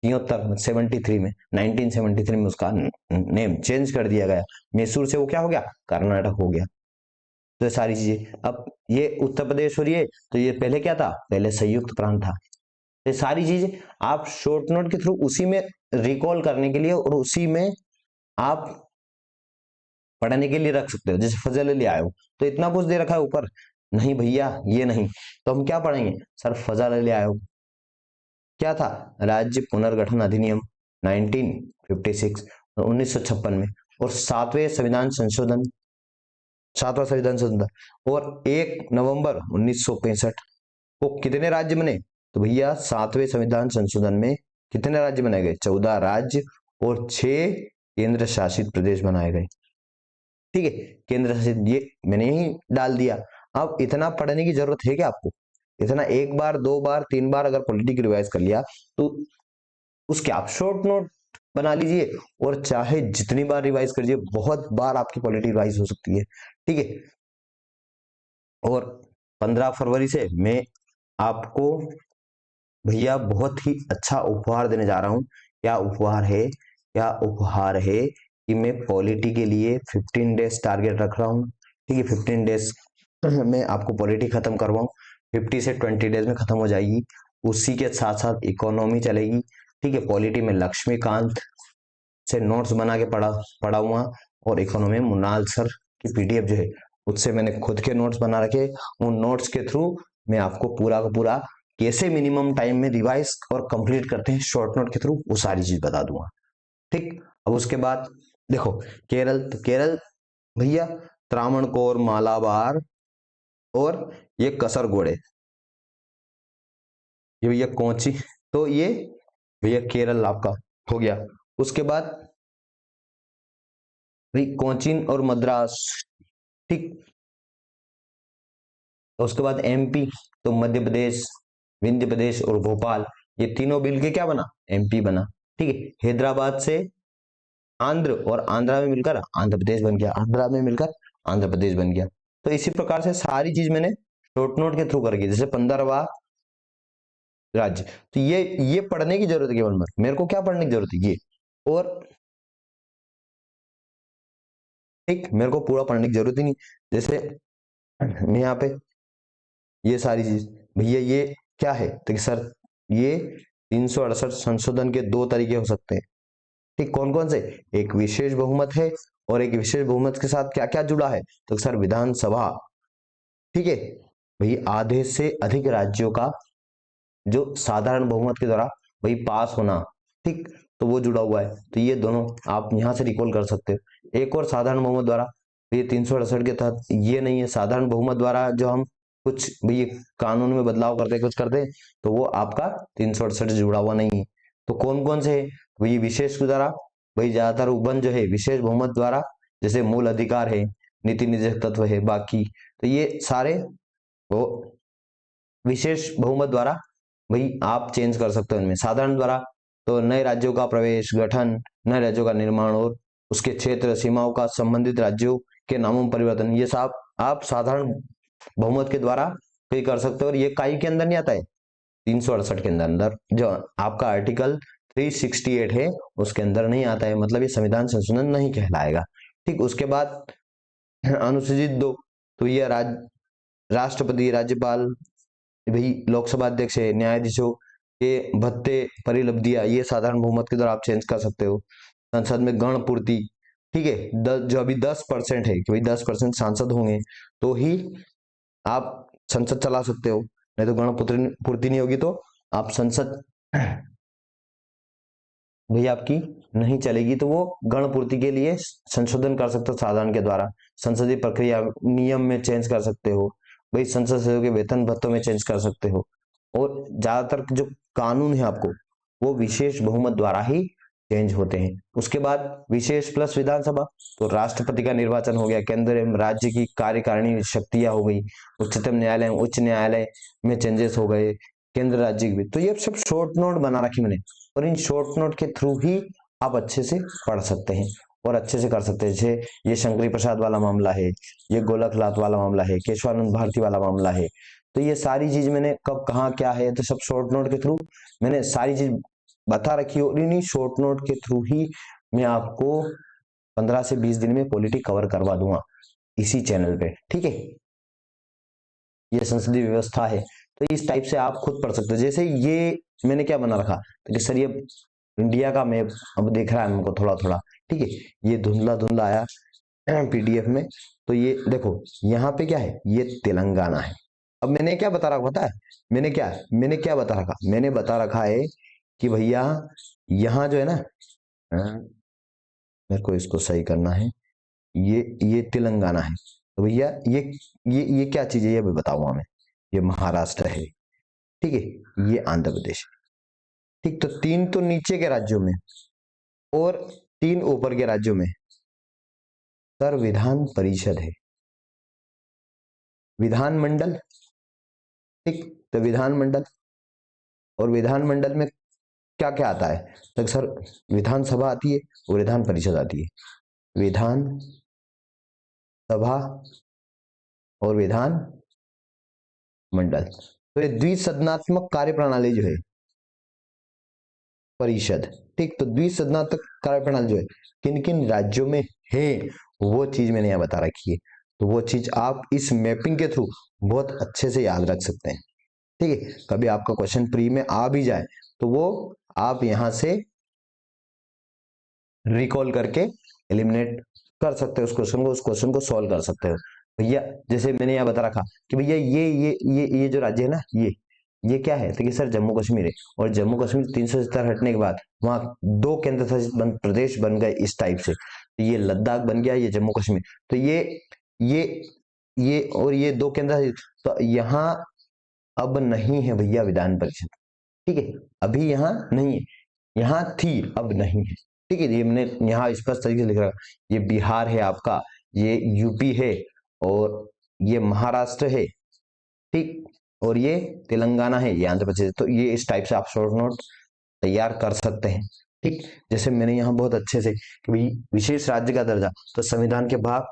1973 में 1973 में उसका नेम चेंज कर दिया गया। मैसूर से वो क्या हो गया, कर्नाटक हो गया। तो ये सारी चीजें, अब ये उत्तर प्रदेश और ये, तो ये पहले क्या था, पहले संयुक्त प्रांत था। ये सारी चीजें आप शॉर्ट नोट के थ्रू उसी में रिकॉल करने के लिए और उसी में आप पढ़ने के लिए रख सकते हो। जैसे फजल अली आयो, तो इतना कुछ दे रखा है ऊपर, नहीं भैया ये नहीं, तो हम क्या पढ़ेंगे सर, फजल अली आयो क्या था, राज्य पुनर्गठन अधिनियम 1956 1956 में, और सातवें संविधान संशोधन, सातवां संविधान संशोधन, और 1 नवंबर 1965 को कितने राज्य बने, तो भैया सातवें संविधान संशोधन में कितने राज्य बनाए गए, 14 राज्य और 6 केंद्र शासित प्रदेश बनाए गए। ठीक है, केंद्र शासित, ये मैंने यही डाल दिया। अब इतना पढ़ने की जरूरत है क्या आपको, इतना एक बार दो बार तीन बार अगर पॉलिटिक रिवाइज कर लिया तो उसके आप शॉर्ट नोट बना लीजिए, और चाहे जितनी बार रिवाइज करिए, बहुत बार आपकी पॉलिटी रिवाइज हो सकती है। ठीक है, और 15 फरवरी से मैं आपको भैया बहुत ही अच्छा उपहार देने जा रहा हूं। क्या उपहार है, क्या उपहार है कि मैं पॉलिटी के लिए 15 डेज टारगेट रख रहा हूं। ठीक है, 15 डेज में आपको पॉलिटी खत्म करवाऊं, 50 से 20 डेज में खत्म हो जाएगी। उसी के साथ साथ इकोनॉमी चलेगी। ठीक है, पॉलिटी में लक्ष्मीकांत से नोट्स बना के पढ़ा हुआ, और इकोनॉमी में मुनाल सर की पीडीएफ जो है उससे मैंने खुद के नोट्स बना रखे। उन नोट्स के थ्रू मैं आपको पूरा का पूरा कैसे मिनिमम टाइम में रिवाइज और कंप्लीट करते हैं शॉर्ट नोट के थ्रू, वो सारी चीज बता दूंगा। ठीक, अब उसके बाद देखो केरल, तो केरल भैया त्रावणकोर, मालाबार और ये कसरगोड़े, ये भैया कोची, तो ये भैया केरल आपका हो गया। उसके बाद भाई कोचीन और मद्रास। ठीक, तो उसके बाद एमपी, तो मध्य प्रदेश, विंध्य प्रदेश और भोपाल, ये तीनों मिल के क्या बना, एमपी बना। ठीक है, हैदराबाद से आंध्र, और आंध्रा में मिलकर आंध्र प्रदेश बन गया, आंध्रा में मिलकर आंध्र प्रदेश बन गया। तो इसी प्रकार से सारी चीज मैंने शॉर्ट नोट के थ्रू करके, जैसे 15वां राज्य, तो ये पढ़ने की जरूरत है केवल, मेरे को क्या पढ़ने की जरूरत है, ये और ठीक, मेरे को पूरा पढ़ने की जरूरत ही नहीं। जैसे मैं यहाँ पे ये सारी चीज, भैया ये क्या है, तो सर ये 368 संशोधन के दो तरीके हो सकते हैं। ठीक, कौन कौन से, एक विशेष बहुमत है, और एक विशेष बहुमत के साथ क्या क्या जुड़ा है, तो सर विधानसभा। ठीक है, भाई आधे से अधिक राज्यों का जो साधारण बहुमत के द्वारा भाई पास होना, ठीक, तो वो जुड़ा हुआ है। तो ये दोनों आप यहां से रिकॉल कर सकते हो। एक और साधारण बहुमत द्वारा, ये 368 के तहत ये नहीं है, साधारण बहुमत द्वारा जो हम कुछ भाई कानून में बदलाव करते कुछ करते हैं, तो वो आपका 368 से जुड़ा हुआ नहीं है। तो कौन कौन से है, भाई विशेष के द्वारा, भाई ज्यादातर उपबंध जो है विशेष बहुमत द्वारा, जैसे मूल अधिकार है, नीति निर्देशक तत्व है बाकी, तो ये सारे वो विशेष बहुमत द्वारा भाई आप चेंज कर सकते हो इनमें। साधारण द्वारा तो नए राज्यों का प्रवेश, गठन, नए राज्यों का निर्माण और उसके क्षेत्र सीमाओं का संबंधित राज्यों के नामों में परिवर्तन, ये सब आप साधारण बहुमत के द्वारा कई कर सकते हो। और ये काई के अंदर नहीं आता है, 368 के अंदर जो आपका आर्टिकल 368 है उसके अंदर नहीं आता है, मतलब ये संविधान संशोधन नहीं कहलाएगा। ठीक, उसके बाद अनुसूचित 2, तो ये राष्ट्रपति, राज्यपाल, भाई लोकसभा अध्यक्ष है, न्यायाधीशों के भत्ते, परिलब्धियां, ये साधारण बहुमत के द्वारा आप चेंज कर सकते हो। संसद में गण पूर्ति, ठीक है, जो अभी 10% है कि भाई 10% सांसद होंगे तो ही आप संसद चला सकते हो, नहीं तो गण पूर्ति नहीं होगी तो आप संसद भाई आपकी नहीं चलेगी। तो वो गण पूर्ति के लिए संशोधन कर सकते हो साधारण के द्वारा, संसदीय प्रक्रिया नियम में चेंज कर सकते हो, भाई संसद सदस्यों के वेतन भत्तों में चेंज कर सकते हो। और ज्यादातर जो कानून है आपको वो विशेष बहुमत द्वारा ही चेंज होते हैं। उसके बाद विशेष प्लस विधानसभा, तो राष्ट्रपति का निर्वाचन हो गया, केंद्र एवं राज्य की कार्यकारिणी शक्तियां हो गई, उच्चतम न्यायालय उच्च न्यायालय में चेंजेस हो गए, केंद्र राज्य की भी। तो ये सब शॉर्ट नोट बना रखी मैंने, और इन शॉर्ट नोट के थ्रू ही आप अच्छे से पढ़ सकते हैं और अच्छे से कर सकते हैं। जैसे ये शंकरी प्रसाद वाला मामला है, ये गोलकनाथ वाला मामला है, केशवानंद भारती वाला मामला है। तो ये सारी चीज मैंने कब कहाँ क्या है, तो सब शॉर्ट नोट के थ्रू मैंने सारी चीज बता रखी है, और इन्हीं शॉर्ट नोट के थ्रू ही मैं आपको 15 से 20 दिन में पॉलिटी कवर करवा दूंगा इसी चैनल पे, ठीक है। ये संसदीय व्यवस्था है, तो इस टाइप से आप खुद पढ़ सकते हो। जैसे ये मैंने क्या बना रखा, तो सर ये इंडिया का मैप अब दिख रहा है हमको थोड़ा थोड़ा, ठीक है। ये धुंधला धुंधला आया पीडीएफ में, तो ये देखो यहाँ पे क्या है, ये तेलंगाना है। अब मैंने क्या बता रखा पता है, मैंने क्या बता रखा, मैंने बता रखा है कि भैया यहाँ जो है ना, मेरे को इसको सही करना है, ये तेलंगाना है, तो भैया ये क्या चीज है ये भी बताऊंगा मैं। ये महाराष्ट्र है, ठीक है, ये आंध्र प्रदेश, ठीक। तो 3 तो नीचे के राज्यों में और 3 ऊपर के राज्यों में सर विधान परिषद है, विधानमंडल, ठीक। तो विधानमंडल, और विधानमंडल में क्या क्या आता है, तो सर विधानसभा आती है और विधान परिषद आती है, विधान सभा और विधान मंडल। तो ये द्विसदनात्मक कार्य प्रणाली जो है परिषद, ठीक। तो द्विसदनात्मक कार्य प्रणाली जो है किन किन राज्यों में है, वो चीज मैंने यहाँ बता रखी है। तो वो चीज आप इस मैपिंग के थ्रू बहुत अच्छे से याद रख सकते हैं, ठीक है। कभी आपका क्वेश्चन प्री में आ भी जाए तो वो आप यहां से रिकॉल करके एलिमिनेट कर सकते हो उस क्वेश्चन को सॉल्व कर सकते हो। भैया जैसे मैंने यहाँ बता रखा कि भैया ये जो राज्य है ना, ये क्या है, तो ये सर जम्मू कश्मीर है, और जम्मू कश्मीर 370 हटने के बाद वहां 2 केंद्र शासित प्रदेश बन गए इस टाइप से। तो ये लद्दाख बन गया, ये जम्मू कश्मीर, तो ये ये और ये 2 केंद्र शासित, तो यहाँ अब नहीं है भैया विधान परिषद, ठीक है। अभी यहाँ नहीं है, यहाँ थी अब नहीं है, ठीक है। ये मैंने यहाँ स्पष्ट तरीके से लिख रहा, ये बिहार है आपका, ये यूपी है, और ये महाराष्ट्र है, ठीक, और ये तेलंगाना है, ये आंध्र प्रदेश है। तो ये इस टाइप से आप शॉर्ट नोट तैयार कर सकते हैं, ठीक। जैसे मैंने यहाँ बहुत अच्छे से कि भाई विशेष राज्य का दर्जा, तो संविधान के भाग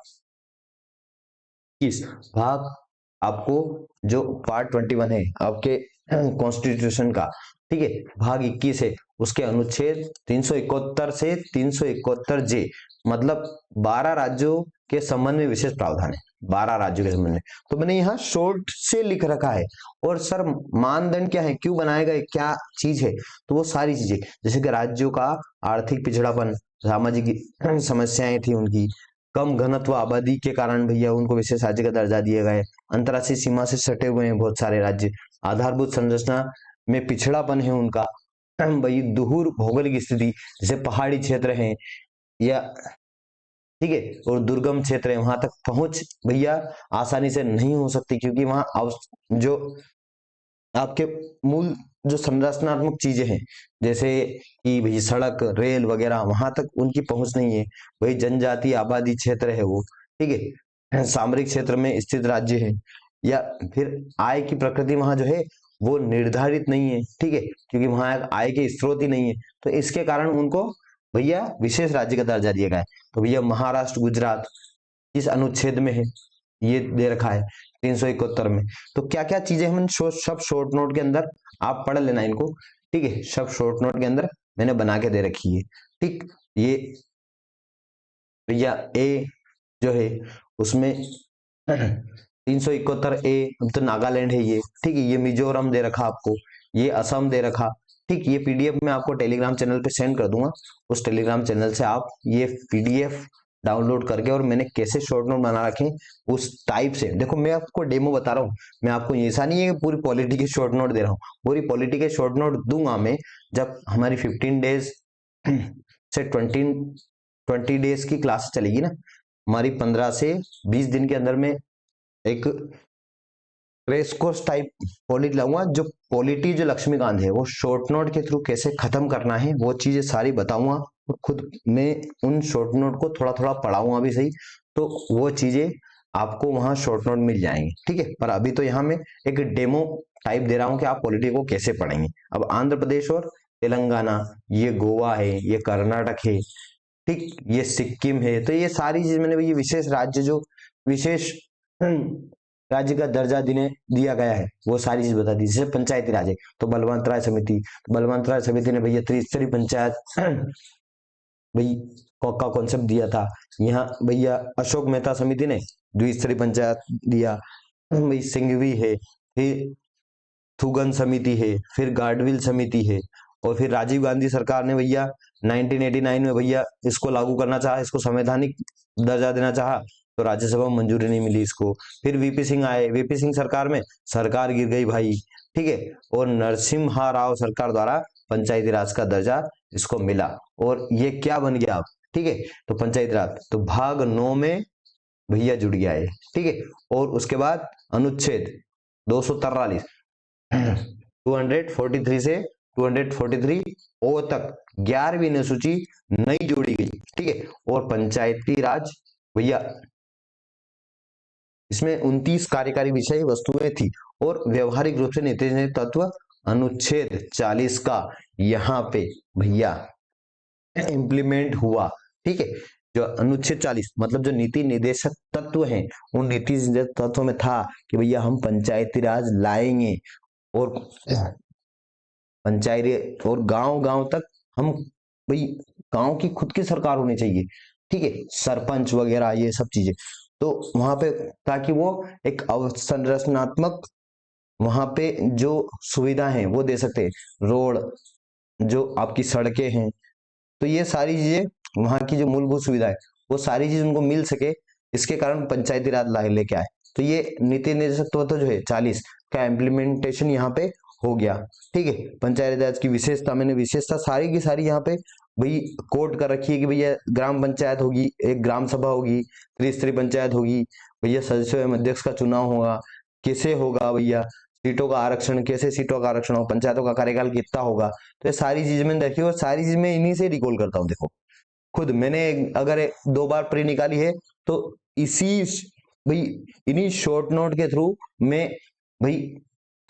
21 भाग आपको जो पार्ट 21 है आपके कॉन्स्टिट्यूशन का, ठीक है, भाग 21 है, उसके अनुच्छेद 371 से 371 जे, मतलब 12 राज्यों के संबंध में विशेष प्रावधान है, 12 राज्यों के संबंध में। तो मैंने यहाँ शॉर्ट से लिख रखा है, और सर मानदंड क्या है, क्यों बनाया गया, क्या चीज है, तो वो सारी चीजें, जैसे कि राज्यों का आर्थिक पिछड़ापन, सामाजिक समस्याएं थी उनकी, कम घनत्व आबादी के कारण भैया उनको विशेष राज्य का दर्जा दिया गया है, अंतर्राष्ट्रीय सीमा से सटे हुए हैं बहुत सारे राज्य, आधारभूत संरचना में पिछड़ापन है उनका, भाई दूर भौगोलिक स्थिति, जैसे पहाड़ी क्षेत्र हैं या, ठीक है, और दुर्गम क्षेत्र है, वहां तक पहुंच भैया आसानी से नहीं हो सकती, क्योंकि वहां जो आपके मूल जो संरचनात्मक चीजें हैं, जैसे कि भाई सड़क रेल वगैरह, वहां तक उनकी पहुंच नहीं है। वही जनजाति आबादी क्षेत्र है वो, ठीक है, सामरिक क्षेत्र में स्थित राज्य है, या फिर आय की प्रकृति वहां जो है वो निर्धारित नहीं है, ठीक है, क्योंकि वहां आय के स्रोत ही नहीं है, तो इसके कारण उनको भैया विशेष राज्य का दर्जा दिया गया है। तो भैया महाराष्ट्र गुजरात इस अनुच्छेद में है, ये दे रखा है 371 में। तो क्या क्या चीजें हम सब शॉर्ट नोट के अंदर आप पढ़ लेना इनको, ठीक है, सब शॉर्ट नोट के अंदर मैंने बना के दे रखी है, ठीक। ये भैया ए जो है उसमें 371 ए, अब तो नागालैंड है ये, ठीक है, ये मिजोरम दे रखा आपको, ये असम दे रखा, ठीक। ये पीडीएफ मैं आपको टेलीग्राम चैनल पे सेंड कर दूंगा, उस टेलीग्राम चैनल से आप ये पीडीएफ डाउनलोड करके, और मैंने कैसे शॉर्ट नोट बना रखे उस टाइप से, देखो मैं आपको डेमो बता रहा हूँ, मैं आपको ऐसा नहीं है कि पूरी पॉलिटी के शॉर्ट नोट दे रहा हूँ, पूरी पॉलिटी के शॉर्ट नोट दूंगा मैं जब हमारी 15 डेज से 20 डेज की क्लास चलेगी ना हमारी, 15 से 20 दिन के अंदर में एक क्रेश कोर्स टाइप पॉलिटी लाऊंगा। जो पॉलिटी जो लक्ष्मीकांत है वो शॉर्ट नोट के थ्रू कैसे खत्म करना है वो चीजें सारी बताऊंगा। खुद मैं उन शॉर्ट नोट को थोड़ा थोड़ा पढ़ाऊंगा भी सही, तो वो चीजें आपको वहां शॉर्ट नोट मिल जाएंगे, ठीक है। पर अभी तो यहाँ मैं एक डेमो टाइप दे रहा हूँ कि आप पॉलिटी को कैसे पढ़ेंगे। अब आंध्र प्रदेश और तेलंगाना, ये गोवा है, ये कर्नाटक है, ठीक, ये सिक्किम है, तो ये सारी चीज मैंने, ये विशेष राज्य जो विशेष राज्य का दर्जा देने दिया गया है वो सारी चीज बता दी। जैसे पंचायती राज है तो बलवंत राय समिति, तो बलवंत राय समिति ने भैया त्रिस्तरीय पंचायत भाई का कॉन्सेप्ट दिया था। यहाँ भैया अशोक मेहता समिति ने द्विस्तरीय पंचायत दिया। भाई सिंघवी है, फिर थुगन समिति है, फिर गाडविल समिति है, और फिर राजीव गांधी सरकार ने भैया 1989 में भैया इसको लागू करना चाहा, इसको संवैधानिक दर्जा देना चाहा, तो राज्यसभा में मंजूरी नहीं मिली इसको। फिर वीपी सिंह आए, वीपी सिंह सरकार में सरकार गिर गई भाई, ठीक है, और नरसिम्हा राव सरकार द्वारा पंचायती राज का दर्जा इसको मिला, और ये क्या बन गया अब, ठीक है। तो पंचायती राज तो भाग 9 में भैया जुड़ गया है, ठीक है। और उसके बाद अनुच्छेद 243 243 से 243 ओ तक 11वीं अनुसूची नई जोड़ी गई, ठीक है। और पंचायती राज भैया इसमें 29 कार्यकारी विषय वस्तुएं थी, और व्यवहारिक रूप से नीति तत्व अनुच्छेद 40 का यहाँ पे भैया इम्प्लीमेंट हुआ, ठीक है। जो अनुच्छेद 40 मतलब जो नीति निर्देशक तत्व हैं, उन नीति निर्देशक तत्वों में था कि भैया हम पंचायती राज लाएंगे, और पंचायत और गांव गांव तक हम भाई गांव की खुद की सरकार होनी चाहिए, ठीक है, सरपंच वगैरह ये सब चीजें। तो वहां पे ताकि वो एक अवसंरचनात्मक वहां पे जो सुविधा है वो दे सकते हैं, रोड, जो आपकी सड़कें हैं, तो ये सारी चीजें वहां की जो मूलभूत सुविधा है वो सारी चीज उनको मिल सके, इसके कारण पंचायती राज लेके आए। तो ये नीति निर्देशक तत्व जो है 40 का इम्प्लीमेंटेशन यहाँ पे हो गया, ठीक है। पंचायती राज की विशेषता, मैंने विशेषता सारी की सारी यहाँ पे भाई कोट कर रखी है कि भैया ग्राम पंचायत होगी, एक ग्राम सभा होगी, त्रिस्तरीय पंचायत होगी, भैया सदस्यों एवं अध्यक्ष का चुनाव होगा, कैसे होगा भैया, सीटों का आरक्षण, कैसे सीटों का आरक्षण होगा, पंचायतों का कार्यकाल कितना होगा, तो ये सारी चीजें मैंने देखी, और सारी चीज मैं इन्हीं से रिकॉल करता हूँ। देखो खुद मैंने अगर 2 बार प्री निकाली है तो इसी भाई इन्हीं शॉर्ट नोट के थ्रू मैं भाई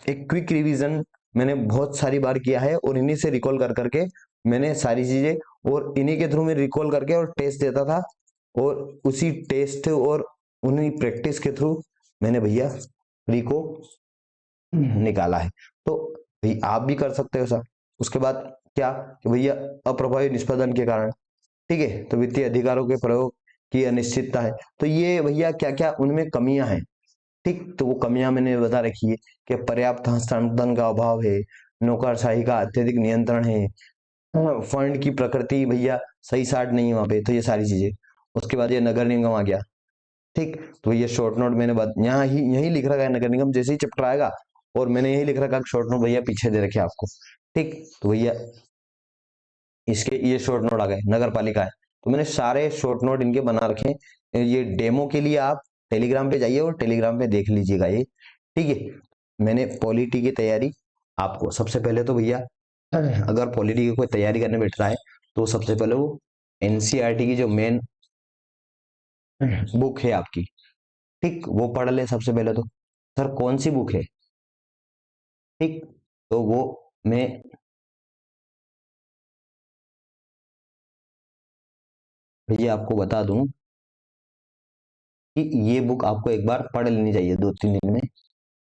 एक क्विक रिवीजन मैंने बहुत सारी बार किया है, और इन्हीं से रिकॉल कर करके मैंने सारी चीजें, और इन्हीं के थ्रू मैं रिकॉल करके और टेस्ट देता था, और उसी टेस्ट और उन्हीं प्रैक्टिस के थ्रू मैंने भैया प्री को निकाला है। तो भाई आप भी कर सकते हो सर। उसके बाद क्या कि भैया अप्रभावी निष्पादन के कारण, ठीक है, तो वित्तीय अधिकारों के प्रयोग की अनिश्चितता है, तो ये भैया क्या क्या उनमें कमियां हैं, ठीक। तो वो कमियां मैंने बता रखी है कि पर्याप्त हस्तांतरण का अभाव है, नौकरशाही का अत्यधिक नियंत्रण है, फंड की प्रकृति भैया सही साट नहीं है वहां पे, तो ये सारी चीजें। उसके बाद ये नगर निगम आ गया, ठीक। तो ये शॉर्ट नोट मैंने यहाँ ही यही लिख रखा है नगर निगम, जैसे ही चैप्टर आएगा और मैंने यही लिख रखा शॉर्ट नोट भैया पीछे दे रखे आपको, ठीक। तो भैया इसके ये शॉर्ट नोट आ गए, नगर पालिका है, तो मैंने सारे शॉर्ट नोट इनके बना रखे हैं। ये डेमो के लिए आप टेलीग्राम पे जाइए और टेलीग्राम पे देख लीजिएगा ये, ठीक है। मैंने पॉलिटी की तैयारी आपको सबसे पहले तो भैया अगर पॉलिटी की कोई तैयारी करने बैठ रहा है तो सबसे पहले वो एनसीईआरटी की जो मेन बुक है आपकी, ठीक, वो पढ़ ले सबसे पहले तो। सर कौन सी बुक है, ठीक, तो वो मैं भैया आपको बता दूं कि ये बुक आपको एक बार पढ़ लेनी चाहिए 2-3 दिन में,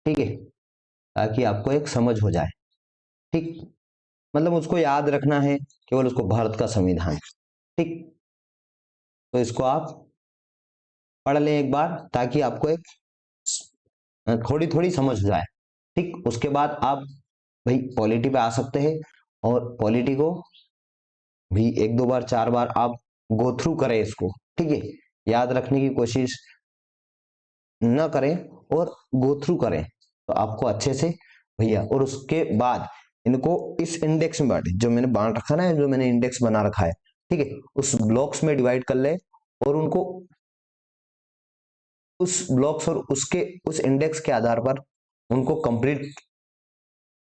ठीक है, ताकि आपको एक समझ हो जाए, ठीक। मतलब उसको याद रखना है केवल उसको, भारत का संविधान, ठीक। तो इसको आप पढ़ लें एक बार ताकि आपको एक थोड़ी थोड़ी समझ हो जाए, ठीक। उसके बाद आप भाई पॉलिटी पे आ सकते हैं, और पॉलिटी को भी 1-2 बार 4 बार आप गो थ्रू करें इसको, ठीक है। याद रखने की कोशिश न करें और गो थ्रू करें, तो आपको अच्छे से भैया। और उसके बाद इनको इस इंडेक्स में बांटे, जो मैंने बांट रखा ना, जो मैंने इंडेक्स बना रखा है, ठीक है, उस ब्लॉक्स में डिवाइड कर ले, और उनको उस ब्लॉक्स और उसके उस इंडेक्स के आधार पर उनको कंप्लीट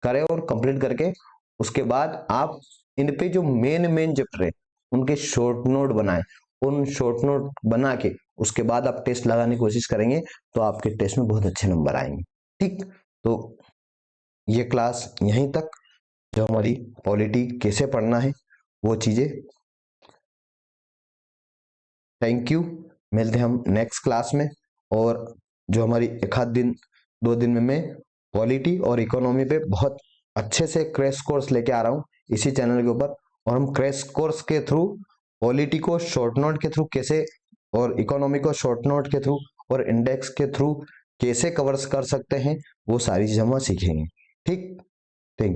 करें और कंप्लीट करके उसके बाद आप इन पे जो मेन मेन चैप्टर है उनके शॉर्ट नोट बनाएं। उन शॉर्ट नोट बना के उसके बाद आप टेस्ट लगाने की कोशिश करेंगे तो आपके टेस्ट में बहुत अच्छे नंबर आएंगे। ठीक, तो ये क्लास यहीं तक। जो हमारी पॉलिटी कैसे पढ़ना है वो चीजें। थैंक यू, मिलते हैं हम नेक्स्ट क्लास में। और जो हमारी एक आध दिन 2 दिन में मैं पॉलिटी और इकोनॉमी पे बहुत अच्छे से क्रैश कोर्स लेके आ रहा हूँ इसी चैनल के ऊपर। और हम क्रैश कोर्स के थ्रू पॉलिटी को शॉर्ट नोट के थ्रू कैसे, और इकोनॉमी को शॉर्ट नोट के थ्रू, और इंडेक्स के थ्रू कैसे कवर कर सकते हैं वो सारी चीजें हम सीखेंगे। ठीक, थैंक